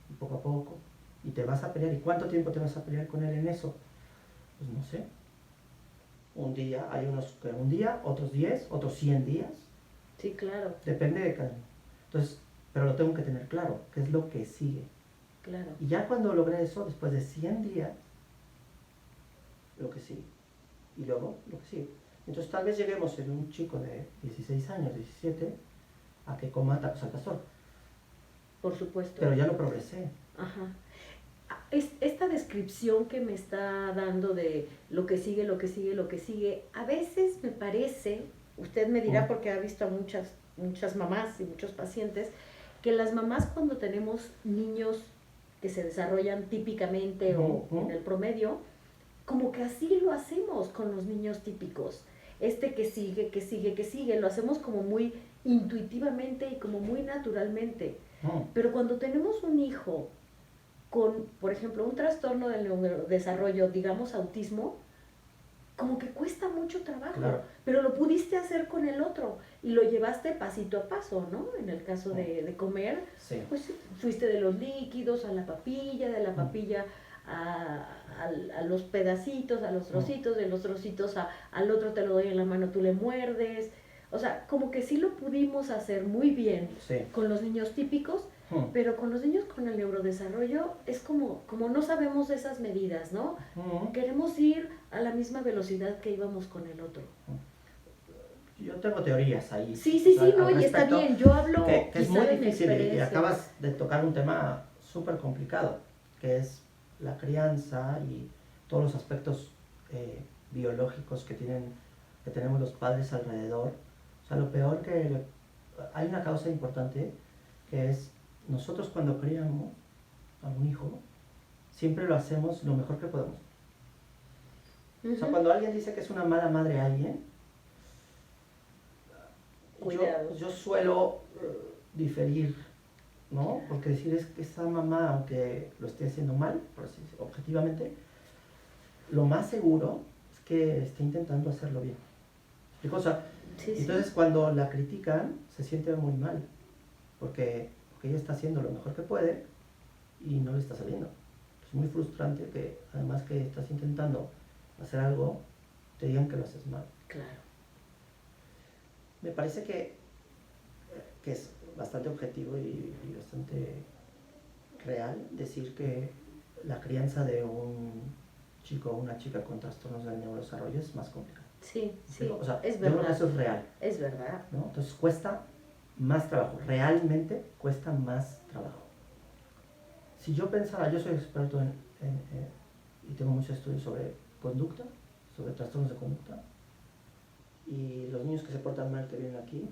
B: Y poco a poco. Y te vas a pelear. ¿Y cuánto tiempo te vas a pelear con él en eso? Pues no sé. Un día, hay unos que un día, otros 10, otros 100 días.
A: Sí, claro.
B: Depende de cada uno. Entonces, pero lo tengo que tener claro, qué es lo que sigue.
A: Claro.
B: Y ya cuando logré eso, después de 100 días, lo que sigue. Y luego, lo que sigue. Entonces tal vez lleguemos en un chico de 16 años, 17, a que coma tacos al pastor.
A: Por supuesto.
B: Pero ya lo progresé.
A: Ajá. Esta descripción que me está dando de lo que sigue, lo que sigue, lo que sigue, a veces me parece, usted me dirá porque ha visto a muchas mamás y muchos pacientes, que las mamás cuando tenemos niños que se desarrollan típicamente o en el promedio, como que así lo hacemos con los niños típicos. Que sigue, que sigue, que sigue, lo hacemos como muy intuitivamente y como muy naturalmente. Pero cuando tenemos un hijo con, por ejemplo, un trastorno del neurodesarrollo, digamos autismo, como que cuesta mucho trabajo,
B: claro.
A: Pero lo pudiste hacer con el otro y lo llevaste pasito a paso, ¿no? En el caso de comer,
B: sí.
A: Pues fuiste de los líquidos a la papilla, de la papilla a los pedacitos, a los trocitos, de los trocitos al otro te lo doy en la mano, tú le muerdes. O sea, como que sí lo pudimos hacer muy bien con los niños típicos, pero con los niños con el neurodesarrollo es como no sabemos esas medidas, ¿no? Queremos ir a la misma velocidad que íbamos con el otro.
B: Yo tengo teorías ahí.
A: Sí, no, y está bien, yo hablo
B: que es muy
A: de mi
B: difícil y
A: experiencia.
B: acabas de tocar un tema súper complicado, que es la crianza y todos los aspectos biológicos que tenemos los padres alrededor. O sea, lo peor hay una causa importante que es nosotros cuando criamos a un hijo, siempre lo hacemos lo mejor que podemos. O sea, cuando alguien dice que es una mala madre a alguien, yo suelo diferir, ¿no? Porque decir es que esa mamá, aunque lo esté haciendo mal, por así decirlo, objetivamente, lo más seguro es que esté intentando hacerlo bien. O sea, entonces cuando la critican, se siente muy mal, porque ella está haciendo lo mejor que puede y no le está saliendo. Es muy frustrante que además que estás intentando hacer algo, te digan que lo haces mal.
A: Claro.
B: Me parece que es bastante objetivo y bastante real decir que la crianza de un chico o una chica con trastornos del neurodesarrollo es más complicada.
A: Sí,
B: O sea,
A: es verdad.
B: Yo creo que eso es real.
A: Es verdad.
B: ¿No? Entonces cuesta más trabajo, realmente cuesta más trabajo. Si yo pensara, yo soy experto y tengo muchos estudios sobre conducta, sobre trastornos de conducta, y los niños que se portan mal que vienen aquí,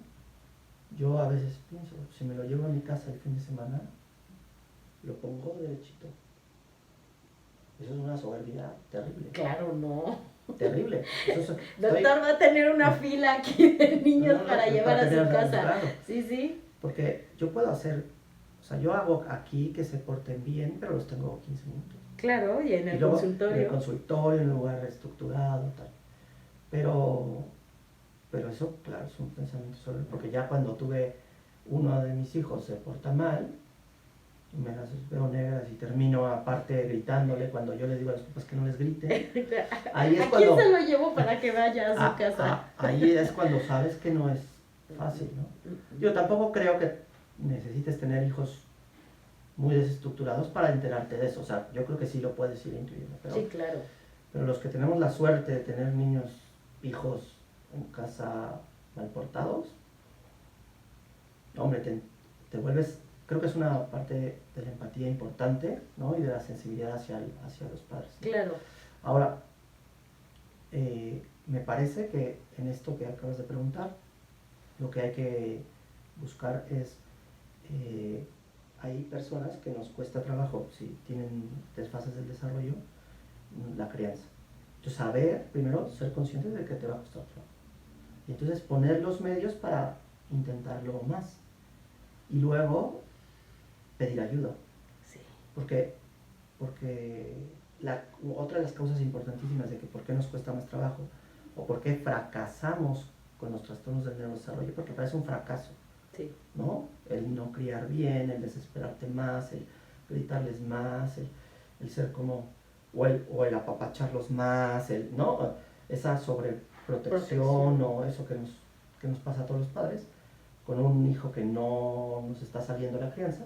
B: yo a veces pienso, si me lo llevo a mi casa el fin de semana, lo pongo derechito. Eso es una soberbia terrible.
A: Claro, no.
B: Terrible.
A: Doctor, va a tener una fila aquí de niños para llevar a su casa.
B: Claro.
A: Sí, sí.
B: Porque yo puedo hacer, o sea, yo hago aquí que se porten bien, pero los tengo 15 minutos.
A: Claro, y en el
B: luego,
A: consultorio.
B: En el consultorio, en un lugar estructurado, tal. Pero eso, claro, es un pensamiento sobre, porque ya cuando tuve uno de mis hijos se porta mal, me las veo negras y termino aparte gritándole cuando yo les digo a los papás que no les griten. Ahí es
A: ¿A
B: cuando,
A: quién se lo llevo para que vaya a su casa?
B: Ahí es cuando sabes que no es fácil, ¿no? Yo tampoco creo que necesites tener hijos muy desestructurados para enterarte de eso. O sea, yo creo que sí lo puedes ir intuyendo. Pero,
A: sí, claro.
B: Pero los que tenemos la suerte de tener niños, hijos en casa mal portados, hombre, te vuelves, creo que es una parte de la empatía importante, ¿no? Y de la sensibilidad hacia los padres, ¿no?
A: Claro.
B: Ahora, me parece que en esto que acabas de preguntar, lo que hay que buscar es, hay personas que nos cuesta trabajo, si tienen desfases del desarrollo, la crianza. Entonces, saber, primero, ser conscientes de que te va a costar trabajo. Y entonces poner los medios para intentarlo más. Y luego, pedir ayuda.
A: Sí.
B: Porque otra de las causas importantísimas de que por qué nos cuesta más trabajo o por qué fracasamos con los trastornos del neurodesarrollo, porque parece un fracaso,
A: sí,
B: ¿no? El no criar bien, el desesperarte más, el gritarles más, el ser como, o el apapacharlos más, ¿no? Esa sobreprotección o eso que nos pasa a todos los padres con un hijo que no nos está saliendo la crianza.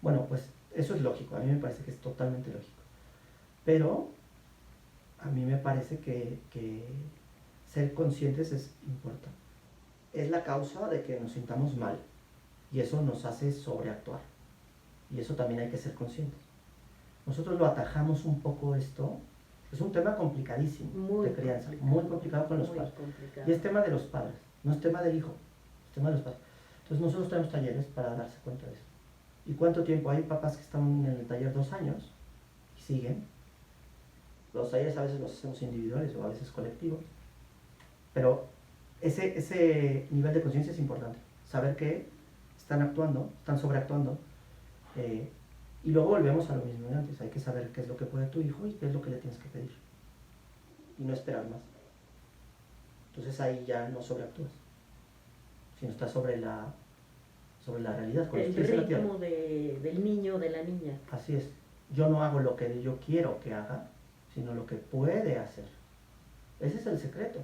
B: Bueno, pues eso es lógico, a mí me parece que es totalmente lógico. Pero a mí me parece que ser conscientes es importante. Es la causa de que nos sintamos mal y eso nos hace sobreactuar. Y eso también hay que ser conscientes. Nosotros lo atajamos un poco esto. Es un tema complicadísimo de crianza, muy complicado con los padres. Y es tema de los padres, no es tema del hijo, es tema de los padres. Entonces nosotros tenemos talleres para darse cuenta de eso. ¿Y cuánto tiempo? Hay papás que están en el taller 2 años y siguen. Los talleres a veces los hacemos individuales o a veces colectivos. Pero ese nivel de conciencia es importante. Saber que están actuando, están sobreactuando. Y luego volvemos a lo mismo de antes. Hay que saber qué es lo que puede tu hijo y qué es lo que le tienes que pedir. Y no esperar más. Entonces ahí ya no sobreactúas, sino estás sobre la realidad. Con
A: el ritmo del niño o de la niña.
B: Así es. Yo no hago lo que yo quiero que haga, sino lo que puede hacer. Ese es el secreto,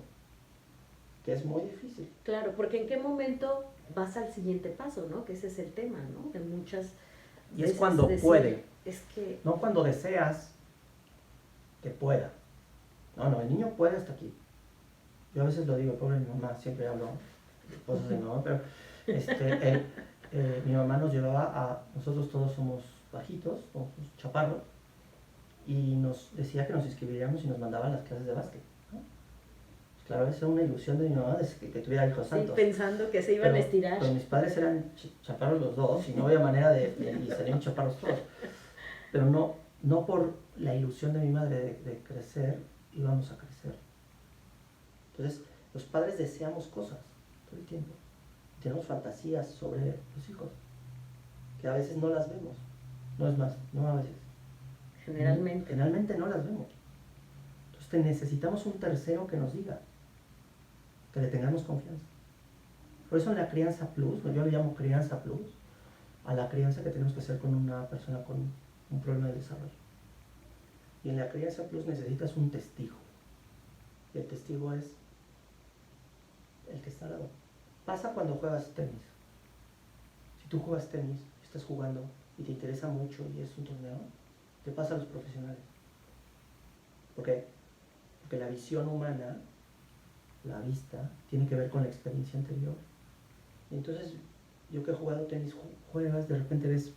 B: que es muy difícil.
A: Claro, porque en qué momento vas al siguiente paso, ¿no? Que ese es el tema, ¿no? De muchas
B: y es cuando puede.
A: Es que...
B: No cuando deseas que pueda. No, el niño puede hasta aquí. Yo a veces lo digo, pobre mi mamá, siempre hablo de cosas de mi mamá, pero mi mamá nos llevaba nosotros todos somos bajitos, somos chaparros, y nos decía que nos inscribiríamos y nos mandaba a las clases de básquet, ¿no? Pues claro, esa era una ilusión de mi mamá de que tuviera hijos santos.
A: Sí, pensando que se iban a estirar.
B: Pero mis padres eran chaparros los dos y no había manera y salían chaparros todos. Pero no por la ilusión de mi madre de crecer, íbamos a crecer. Entonces, los padres deseamos cosas todo el tiempo. Tenemos fantasías sobre los hijos, que a veces no las vemos. No es más, no a veces. Generalmente no las vemos. Entonces necesitamos un tercero que nos diga, que le tengamos confianza. Por eso en la crianza plus, yo le llamo crianza plus, a la crianza que tenemos que hacer con una persona con un problema de desarrollo. Y en la crianza plus necesitas un testigo. Y el testigo es el que está al lado. Pasa cuando juegas tenis. Si tú juegas tenis, estás jugando y te interesa mucho y es un torneo, te pasa a los profesionales. Porque la visión humana, la vista, tiene que ver con la experiencia anterior. Y entonces, yo que he jugado tenis, juegas, de repente ves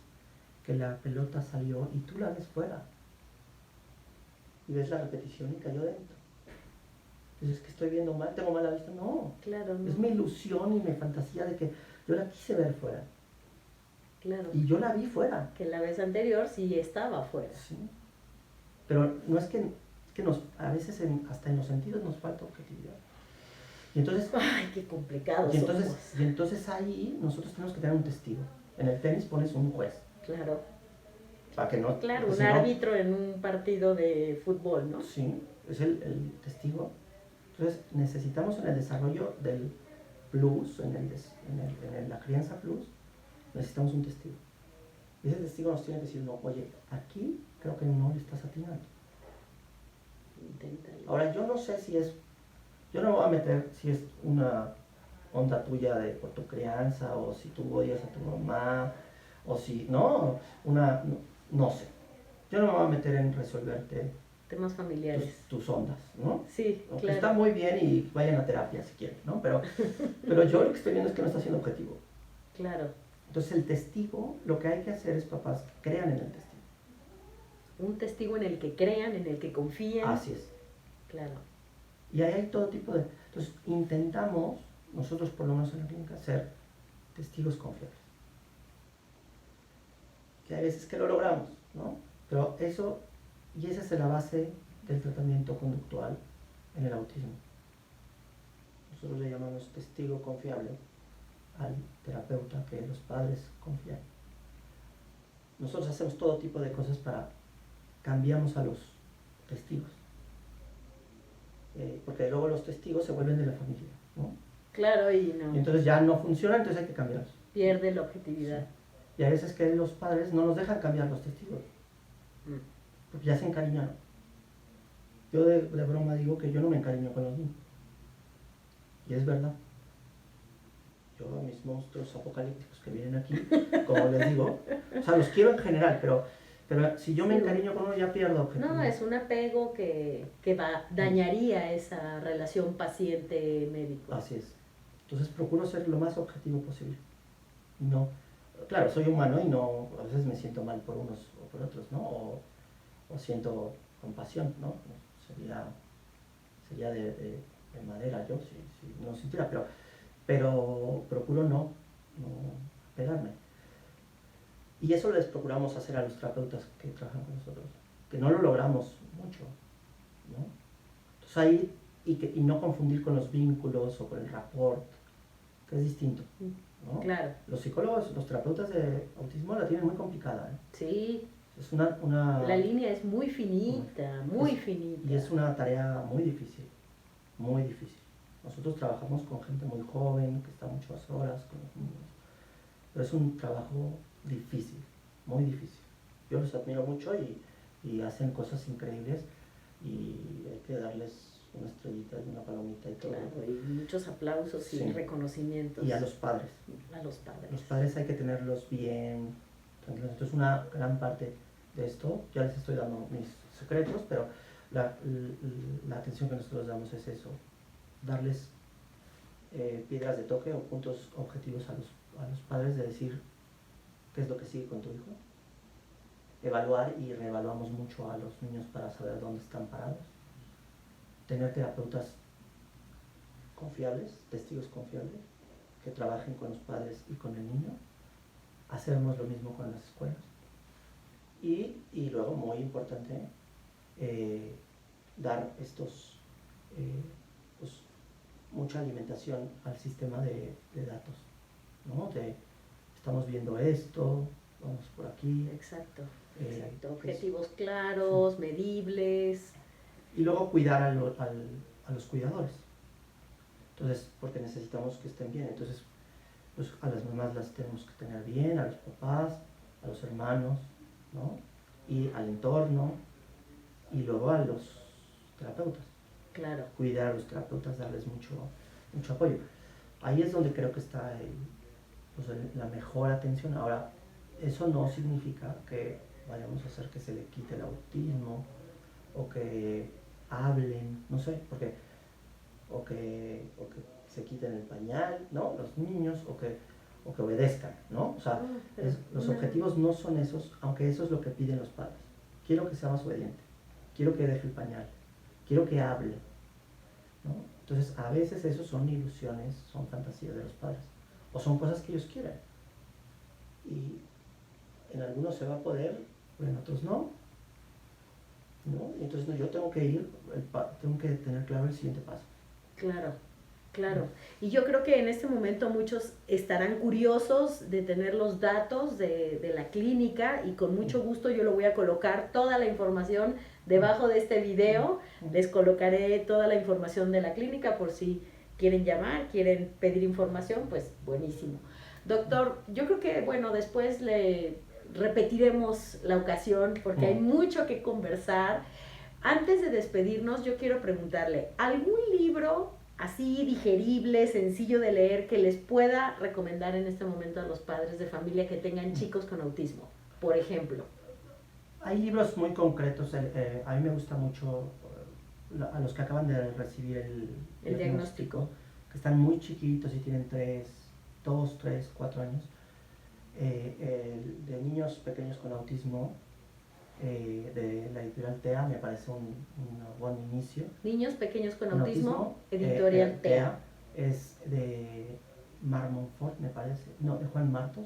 B: que la pelota salió y tú la ves fuera. Y ves la repetición y cayó dentro. Entonces, ¿que estoy viendo mal? ¿Tengo mala vista? No.
A: Claro, no.
B: Es mi ilusión y mi fantasía de que yo la quise ver fuera.
A: Claro.
B: Y yo la vi fuera.
A: Que la vez anterior sí estaba fuera.
B: Sí. Pero no es que a veces hasta en los sentidos nos falta objetividad. Y entonces,
A: ¡ay, qué complicado!
B: y entonces ahí nosotros tenemos que tener un testigo. En el tenis pones un juez.
A: Claro.
B: Para que no,
A: Claro, un
B: si no,
A: árbitro en un partido de fútbol, ¿no?
B: sí, es el testigo. Entonces necesitamos en el desarrollo del plus, en la crianza plus, necesitamos un testigo. Y ese testigo nos tiene que decir, no, oye, aquí creo que no le estás atinando.
A: Inténtalo.
B: Ahora, yo no sé si es, yo no me voy a meter si es una onda tuya por tu crianza, o si tú odias a tu mamá, o si, no, no sé. Yo no me voy a meter en resolverte
A: Temas familiares.
B: tus ondas, ¿no?
A: Sí,
B: Aunque
A: claro.
B: está muy bien y vayan a terapia si quieren, ¿no? Pero yo lo que estoy viendo es que no está siendo objetivo.
A: Claro.
B: Entonces el testigo, lo que hay que hacer es, papás, crean en el testigo.
A: Un testigo en el que crean, en el que confíen.
B: Así es.
A: Claro.
B: Y ahí hay todo tipo de... Entonces intentamos, nosotros por lo menos en la clínica, ser testigos confiables. Que hay veces que lo logramos, ¿no? Pero eso, y esa es la base del tratamiento conductual en el autismo. Nosotros le llamamos testigo confiable al terapeuta que los padres confían. Nosotros hacemos todo tipo de cosas para cambiamos a los testigos. Porque luego los testigos se vuelven de la familia, ¿no?
A: Claro, y no.
B: Y entonces ya no funciona, entonces hay que cambiarlos.
A: Pierde la objetividad.
B: Sí. Y a veces que los padres no nos dejan cambiar los testigos, porque ya se encariñaron. Yo de broma digo que yo no me encariño con los niños. Y es verdad. Yo a mis monstruos apocalípticos que vienen aquí, como les digo, o sea, los quiero en general, pero si yo me encariño con uno ya pierdo objetividad.
A: No, es un apego que dañaría esa relación paciente-médico.
B: Así es. Entonces procuro ser lo más objetivo posible. No, claro, soy humano y no, a veces me siento mal por unos o por otros, ¿no? O siento compasión, ¿no? Sería de madera yo si no sintiera, pero procuro no pegarme. Y eso les procuramos hacer a los terapeutas que trabajan con nosotros, que no lo logramos mucho, ¿no? Entonces ahí, y no confundir con los vínculos o con el rapport, que es distinto, ¿no?
A: Claro.
B: Los psicólogos, los terapeutas de autismo la tienen muy complicada, ¿eh?
A: Sí.
B: Es una...
A: La línea es muy finita, muy finita.
B: Y es una tarea muy difícil, muy difícil. Nosotros trabajamos con gente muy joven, que está muchas horas con los niños, pero es un trabajo difícil, muy difícil. Yo los admiro mucho y hacen cosas increíbles y hay que darles una estrellita y una palomita y todo.
A: Claro, y muchos aplausos
B: Sí.
A: y reconocimientos.
B: Y a los padres.
A: A los padres.
B: Los padres hay que tenerlos bien tranquilos. Entonces una gran parte de esto, ya les estoy dando mis secretos, pero la atención que nosotros damos es eso, darles piedras de toque o puntos objetivos a los padres de decir qué es lo que sigue con tu hijo, evaluar y reevaluamos mucho a los niños para saber dónde están parados, tener terapeutas confiables, testigos confiables, que trabajen con los padres y con el niño, hacemos lo mismo con las escuelas y luego, muy importante, dar pues, mucha alimentación al sistema de datos, ¿no? Estamos viendo esto, vamos por aquí.
A: Exacto, exacto. Objetivos claros, sí, medibles.
B: Y luego cuidar a los cuidadores. Entonces, porque necesitamos que estén bien. Entonces, pues a las mamás las tenemos que tener bien, a los papás, a los hermanos, ¿no? Y al entorno, y luego a los terapeutas.
A: Claro.
B: Cuidar a los terapeutas, darles mucho apoyo. Ahí es donde creo que está la mejor atención. Ahora, eso no significa que vayamos a hacer que se le quite el autismo o que hablen, no sé, o que se quiten el pañal, ¿no? Los niños, o que obedezcan, ¿no? O sea, los objetivos no son esos, aunque eso es lo que piden los padres. Quiero que sea más obediente, quiero que deje el pañal, quiero que hable, ¿no? Entonces, a veces eso son ilusiones, son fantasías de los padres, o son cosas que ellos quieren. Y en algunos se va a poder, pero en otros no. ¿no? Entonces no, yo tengo que ir, tengo que tener claro el siguiente paso.
A: Claro, claro. Y yo creo que en este momento muchos estarán curiosos de tener los datos de la clínica y con mucho gusto yo lo voy a colocar toda la información debajo de este video. Les colocaré toda la información de la clínica por si quieren llamar, quieren pedir información, pues buenísimo. Doctor, yo creo que, bueno, después le repetiremos la ocasión porque hay mucho que conversar. Antes de despedirnos, yo quiero preguntarle, ¿algún libro así digerible, sencillo de leer, que les pueda recomendar en este momento a los padres de familia que tengan chicos con autismo, por ejemplo?
B: Hay libros muy concretos, a mí me gusta mucho a los que acaban de recibir el diagnóstico, que están muy chiquitos y tienen 2, 3, 4 años, de niños pequeños con autismo, de la editorial TEA, me parece un buen inicio.
A: Niños pequeños con autismo, editorial TEA.
B: Es de Mar Monfort, me parece, no, de Juan Martos.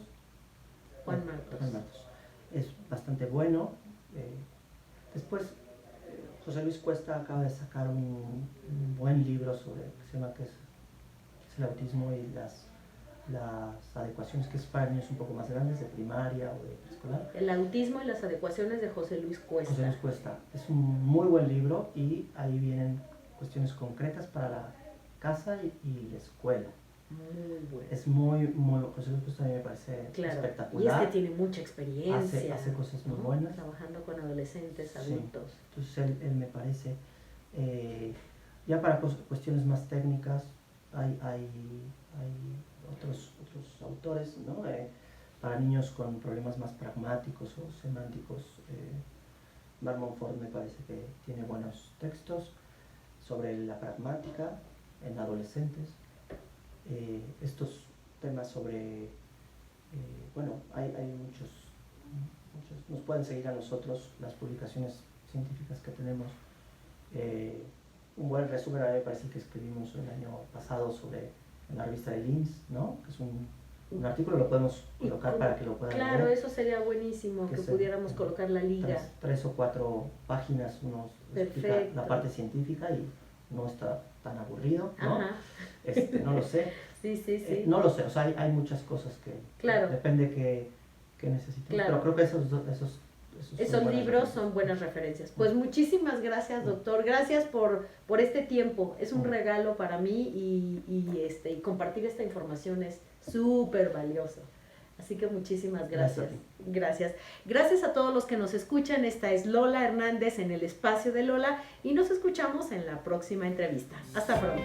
A: Juan Martos.
B: Es bastante bueno. Después, José Luis Cuesta acaba de sacar un buen libro sobre, que se llama que es el autismo y las adecuaciones, que es para niños un poco más grandes, de primaria o de preescolar.
A: El autismo y las adecuaciones de José Luis Cuesta.
B: José Luis Cuesta. Es un muy buen libro y ahí vienen cuestiones concretas para la casa y la escuela.
A: Muy bueno.
B: Es muy, José Luis Cuesta a mí me parece espectacular.
A: Y es que tiene mucha experiencia.
B: Hace cosas muy buenas.
A: Trabajando con adolescentes, adultos.
B: Sí. Entonces él me parece, ya para cuestiones más técnicas, hay otros autores, ¿no? Para niños con problemas más pragmáticos o semánticos. Mar Monfort me parece que tiene buenos textos sobre la pragmática en adolescentes. Estos temas sobre, bueno, hay muchos, nos pueden seguir a nosotros las publicaciones científicas que tenemos. Un buen resumen a mí me parece que escribimos el año pasado en la revista de LIMS, ¿no? Que es un artículo, lo podemos colocar para que lo puedan leer.
A: Claro, eso sería buenísimo, que pudiéramos colocar la liga.
B: 3 o 4 páginas, uno explica la parte científica y no está tan aburrido, ¿no? No lo sé.
A: Sí.
B: No lo sé, o sea, hay muchas cosas que depende que necesitemos. Pero creo que esos
A: libros son buenas referencias. Pues muchísimas gracias, doctor. Gracias por este tiempo. Es un regalo para mí y compartir esta información es súper valioso. Así que muchísimas gracias. Gracias a todos los que nos escuchan. Esta es Lola Hernández en el espacio de Lola y nos escuchamos en la próxima entrevista. Hasta pronto.